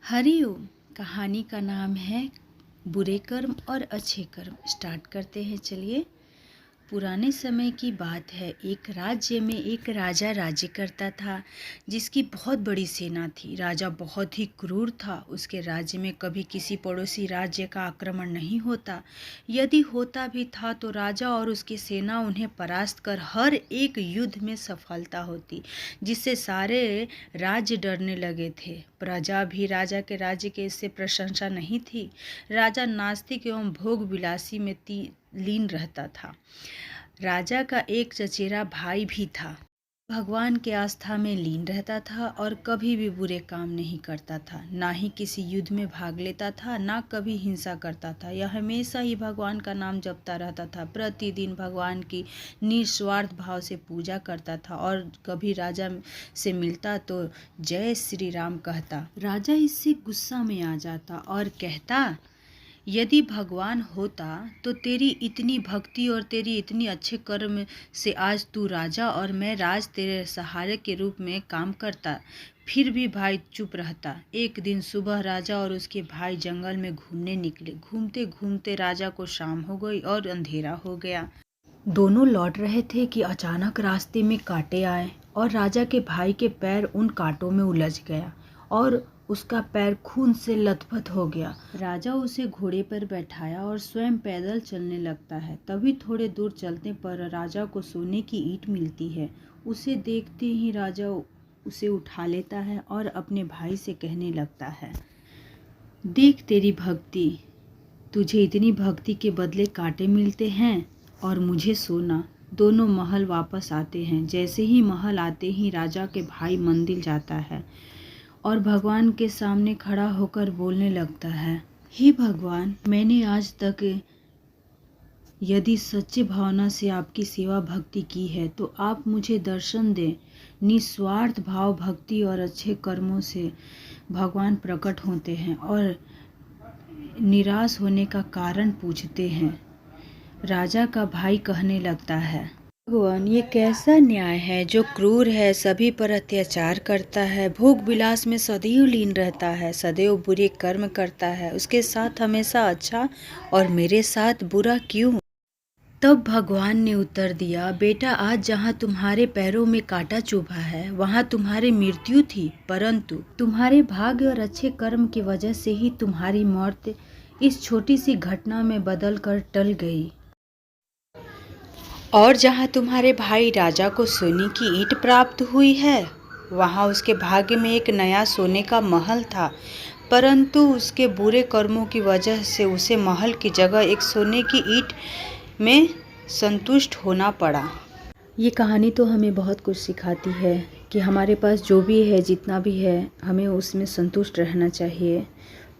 हरिओम। कहानी का नाम है बुरे कर्म और अच्छे कर्म। स्टार्ट करते हैं। चलिए, पुराने समय की बात है। एक राज्य में एक राजा राज्य करता था, जिसकी बहुत बड़ी सेना थी। राजा बहुत ही क्रूर था। उसके राज्य में कभी किसी पड़ोसी राज्य का आक्रमण नहीं होता। यदि होता भी था तो राजा और उसकी सेना उन्हें परास्त कर हर एक युद्ध में सफलता होती, जिससे सारे राज्य डरने लगे थे। प्रजा भी राजा के राज्य के इससे प्रशंसा नहीं थी। राजा नास्तिक एवं भोग विलासी में लीन रहता था। राजा का एक चचेरा भाई भी था। भगवान के आस्था में लीन रहता था और कभी भी बुरे काम नहीं करता था। ना ही किसी युद्ध में भाग लेता था, ना कभी हिंसा करता था। यह हमेशा ही भगवान का नाम जपता रहता था। प्रतिदिन भगवान की निस्वार्थ भाव से पूजा करता था और कभी राजा से मिलता तो जय श्री राम कहता। राजा इससे गुस्सा में आ जाता और कहता, यदि भगवान होता तो तेरी इतनी भक्ति और तेरी इतनी अच्छे कर्म से आज तू राजा और मैं राज तेरे सहारे के रूप में काम करता। फिर भी भाई चुप रहता। एक दिन सुबह राजा और उसके भाई जंगल में घूमने निकले। घूमते घूमते राजा को शाम हो गई और अंधेरा हो गया। दोनों लौट रहे थे कि अचानक रास्ते में कांटे आए और राजा के भाई के पैर उन कांटों में उलझ गया और उसका पैर खून से लथपथ हो गया। राजा उसे घोड़े पर बैठाया और स्वयं पैदल चलने लगता है। तभी थोड़े दूर चलने पर राजा को सोने की ईंट मिलती है। उसे देखते ही राजा उसे उठा लेता है और अपने भाई से कहने लगता है, देख तेरी भक्ति, तुझे इतनी भक्ति के बदले कांटे मिलते हैं और मुझे सोना। दोनों महल वापस आते हैं। जैसे ही महल आते ही राजा के भाई मंदिर जाता है और भगवान के सामने खड़ा होकर बोलने लगता है, हे भगवान, मैंने आज तक यदि सच्चे भावना से आपकी सेवा भक्ति की है तो आप मुझे दर्शन दें। निस्वार्थ भाव, भक्ति और अच्छे कर्मों से भगवान प्रकट होते हैं और निराश होने का कारण पूछते हैं। राजा का भाई कहने लगता है, भगवान, ये कैसा न्याय है जो क्रूर है, सभी पर अत्याचार करता है, भोग विलास में सदैव लीन रहता है, सदैव बुरे कर्म करता है, उसके साथ हमेशा अच्छा और मेरे साथ बुरा क्यों? तब भगवान ने उत्तर दिया, बेटा, आज जहाँ तुम्हारे पैरों में कांटा चुभा है वहाँ तुम्हारी मृत्यु थी, परंतु तुम्हारे भाग्य और अच्छे कर्म की वजह से ही तुम्हारी मौत इस छोटी सी घटना में बदल कर टल गई। और जहाँ तुम्हारे भाई राजा को सोने की ईंट प्राप्त हुई है, वहाँ उसके भाग्य में एक नया सोने का महल था, परंतु उसके बुरे कर्मों की वजह से उसे महल की जगह एक सोने की ईंट में संतुष्ट होना पड़ा। ये कहानी तो हमें बहुत कुछ सिखाती है कि हमारे पास जो भी है, जितना भी है, हमें उसमें संतुष्ट रहना चाहिए।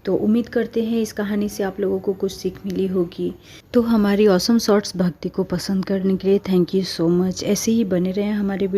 तो उम्मीद करते हैं इस कहानी से आप लोगों को कुछ सीख मिली होगी। तो हमारी ऑसम शॉर्ट्स भक्ति को पसंद करने के लिए थैंक यू सो मच। ऐसे ही बने रहें हमारे वीडियो।